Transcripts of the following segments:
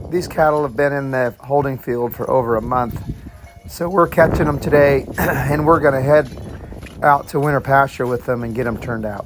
These cattle have been in the holding field for over a month. So we're catching them today and we're gonna head out to winter pasture with them and get them turned out.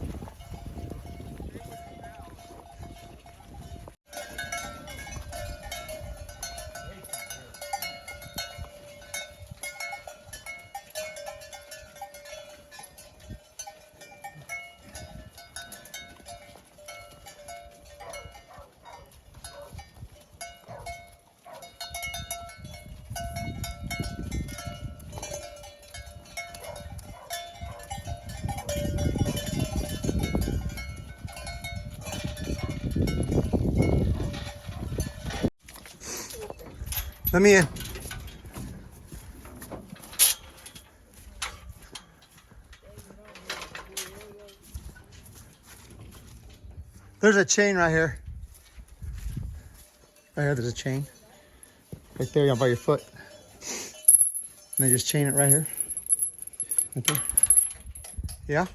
Let me in. There's a chain right here. Right here, there's a chain. Right there, by your foot. And they just chain it right here. Right there. Yeah?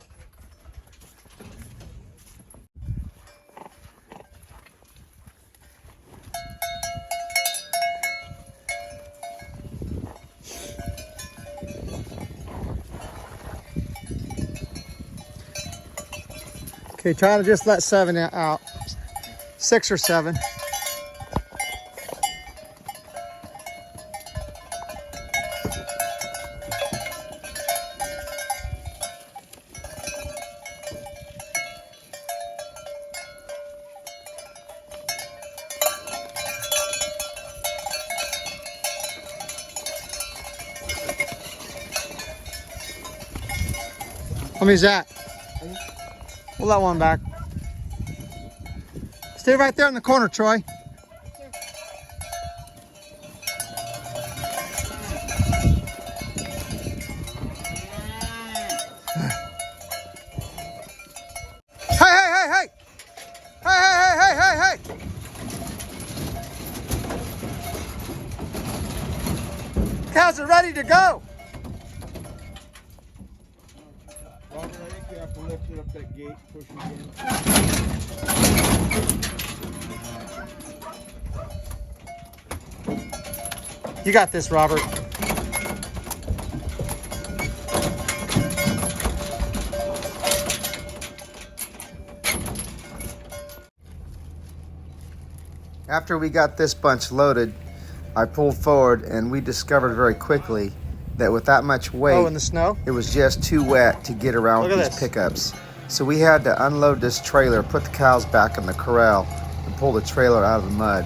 Okay, try to just let 7 out. 6 or 7. How many's that? Pull that one back. Stay right there in the corner, Troy. Hey! Cows are ready to go. Robert, I think you have to lift it up that gate, push it in. You got this, Robert. After we got this bunch loaded, I pulled forward and we discovered very quickly that with that much weight, in the snow, it was just too wet to get around with these pickups. So we had to unload this trailer, put the cows back in the corral, and pull the trailer out of the mud.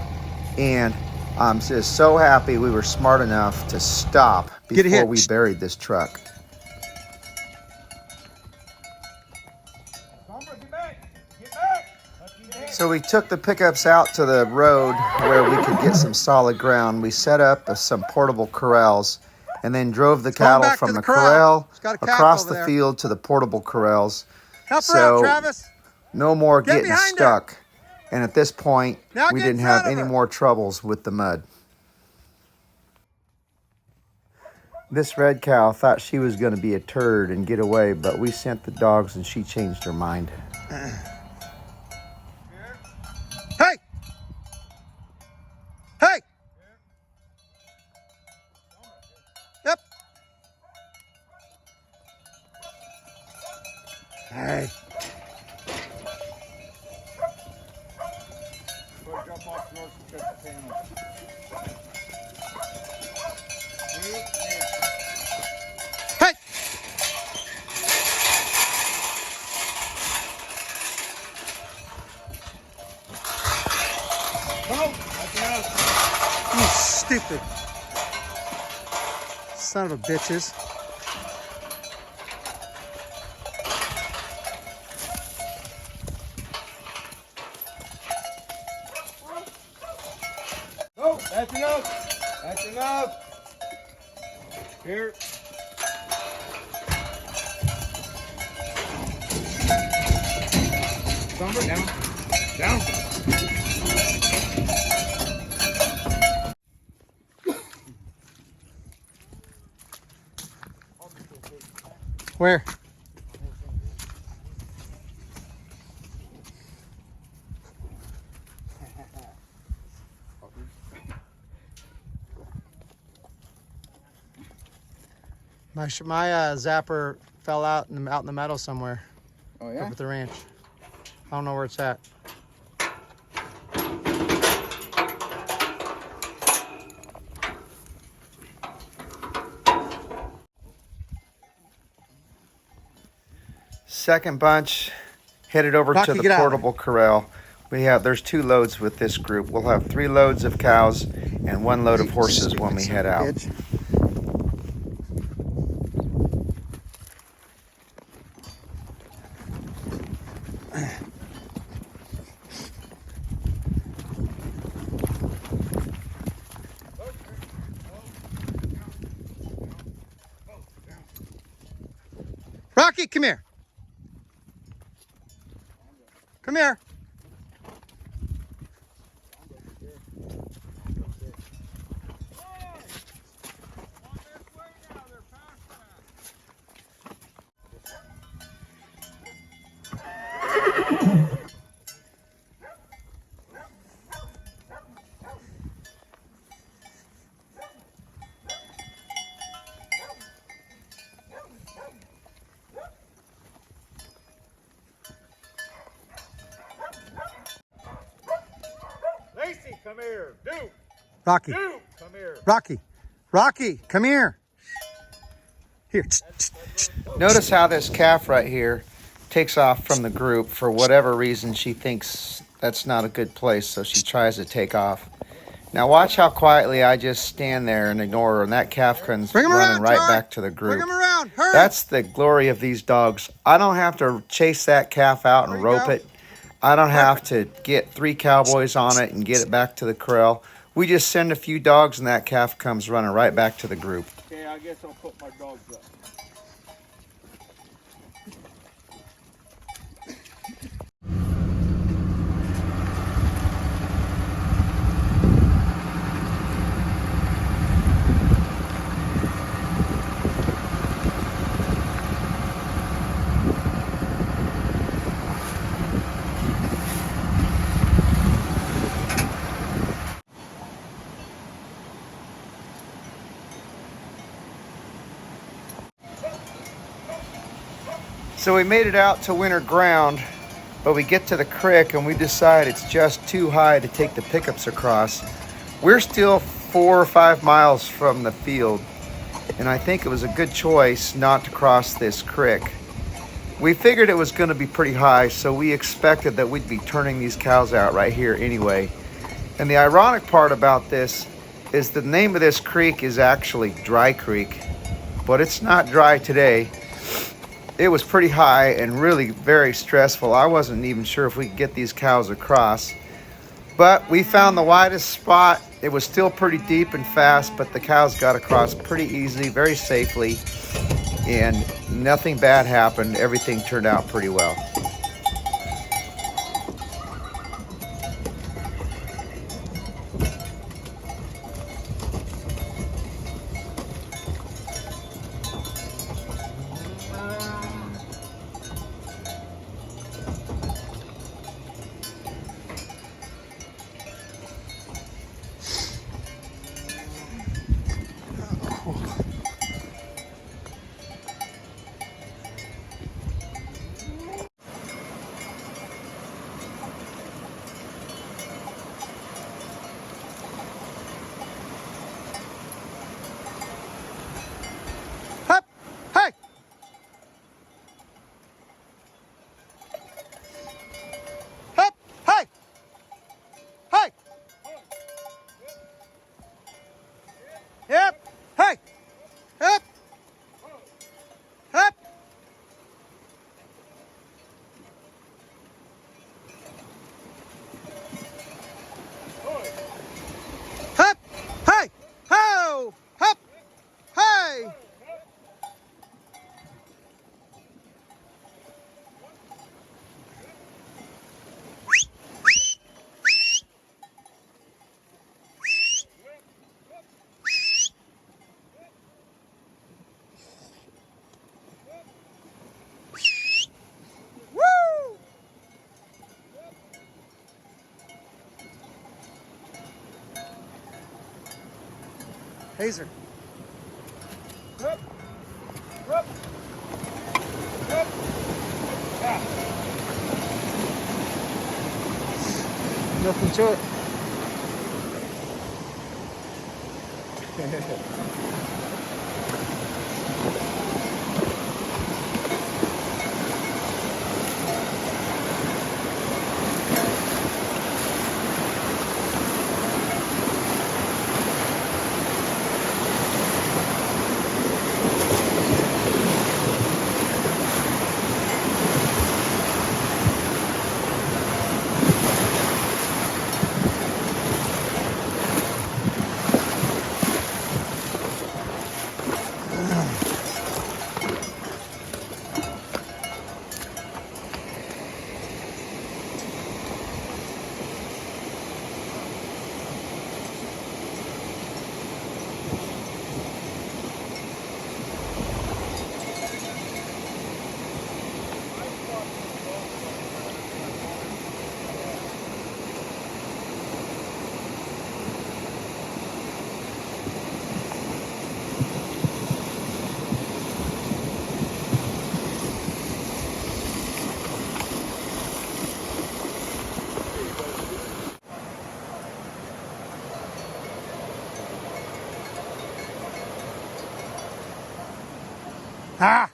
And I'm just so happy we were smart enough to stop before we buried this truck. So we took the pickups out to the road where we could get some solid ground. We set up some portable corrals and then drove the cattle from the corral across the field to the portable corrals. Help her out, Travis. No more getting stuck. And at this point, we didn't have any more troubles with the mud. This red cow thought she was going to be a turd and get away, but we sent the dogs and she changed her mind. Hey! Hey! Yep. Hey. Jump off the horse and check the panel. Hey! You stupid son of a bitches. No, that's enough. That's enough. Here. Somewhere down. Down. Where? My zapper fell out in the meadow somewhere. Oh Up yeah? at the ranch. I don't know where it's at. Second bunch headed over Rocky, to the get out. portable corral. There's 2 loads with this group. We'll have 3 loads of cows and 1 load of horses when we head out. Bitch. Rocky, come here. Come here. Lacey, come here. Duke, Rocky. Duke, come here. Rocky. Rocky, come here. Here. Notice how this calf right here takes off from the group. For whatever reason, she thinks that's not a good place, so she tries to take off. Now watch how quietly I just stand there and ignore her, and that calf comes Bring him running around, right Tar. back to the group. Bring him around. Hurry. That's the glory of these dogs. I don't have to chase that calf out and There you rope go. it. I don't have to get 3 cowboys on it and get it back to the corral. We just send a few dogs and that calf comes running right back to the group. Okay, I guess I'll put my dogs up. So we made it out to winter ground, but we get to the creek and we decide it's just too high to take the pickups across. We're still 4 or 5 miles from the field, and I think it was a good choice not to cross this creek. We figured it was going to be pretty high, so we expected that we'd be turning these cows out right here anyway. And the ironic part about this is the name of this creek is actually Dry Creek, but it's not dry today. It was pretty high and really very stressful. I wasn't even sure if we could get these cows across, but we found the widest spot. It was still pretty deep and fast, but the cows got across pretty easily, very safely, and nothing bad happened. Everything turned out pretty well. Hup. Hey. Hup. Hey. Hey. Yep. Hey. Hup. Hup. Hup. Hey. Ho. Hup. Hey. Woo. Hazer. Nothing to it. Ah!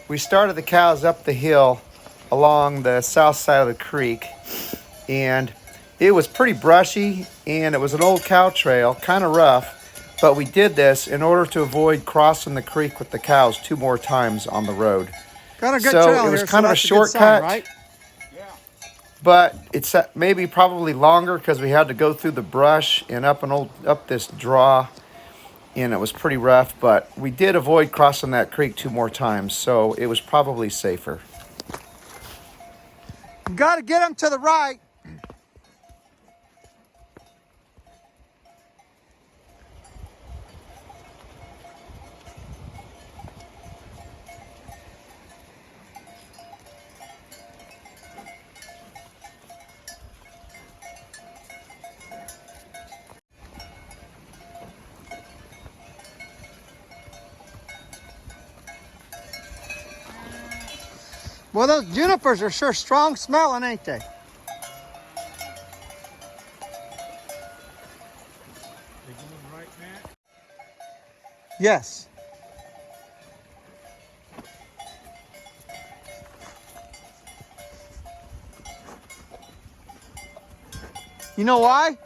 We started the cows up the hill along the south side of the creek, and it was pretty brushy, and it was an old cow trail, kind of rough, but we did this in order to avoid crossing the creek with the cows 2 more times on the road. Got a good So trail it was here, kind of a that's good sign, shortcut, right? but it's maybe probably longer because we had to go through the brush and up this draw, and it was pretty rough, but we did avoid crossing that creek 2 more times, so it was probably safer. Got to get them to the right. Well, those junipers are sure strong smelling, ain't they? Yes. You know why?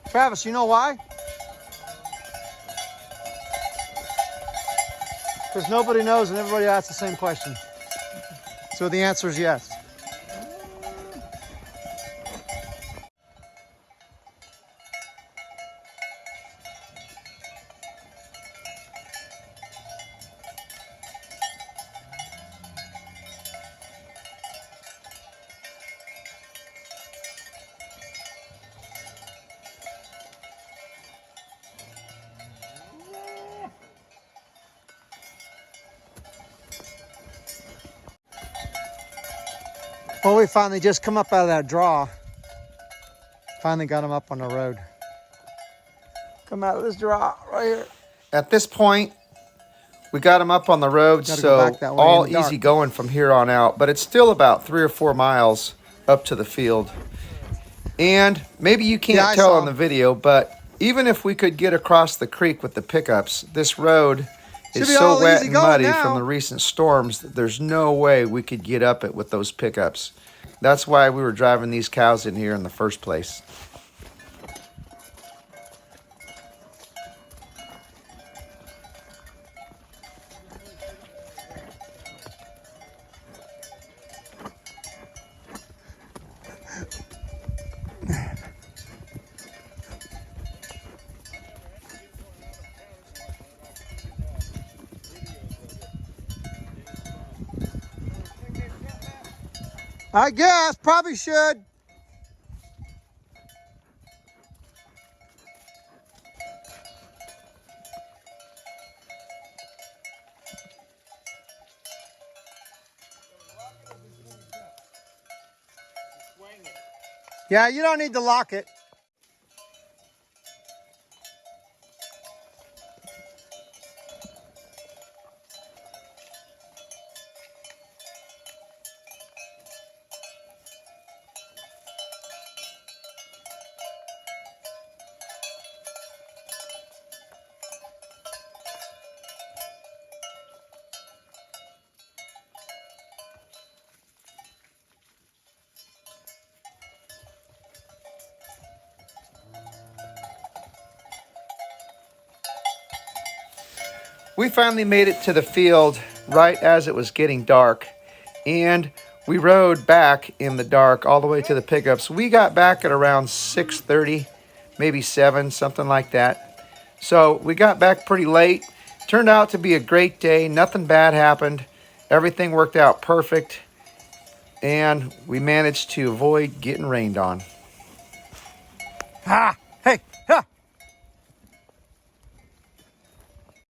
Travis, you know why? Because nobody knows and everybody asks the same question. So the answer is yes. Well, we finally just come up out of that draw. Finally got them up on the road. Come out of this draw right here. At this point, we got them up on the road, Gotta go so back that way all in the dark. easy going from here on out. But it's still about 3 or 4 miles up to the field. And maybe you can't Yeah, I tell saw on the 'em. video, but even if we could get across the creek with the pickups, this road Should is be so all wet easy and going muddy now. from the recent storms that there's no way we could get up it with those pickups. That's why we were driving these cows in here in the first place. I guess, probably should. Yeah, you don't need to lock it. We finally made it to the field right as it was getting dark, and we rode back in the dark all the way to the pickups. We got back at around 6:30, maybe 7, something like that. So we got back pretty late. Turned out to be a great day. Nothing bad happened. Everything worked out perfect, and we managed to avoid getting rained on. Ha!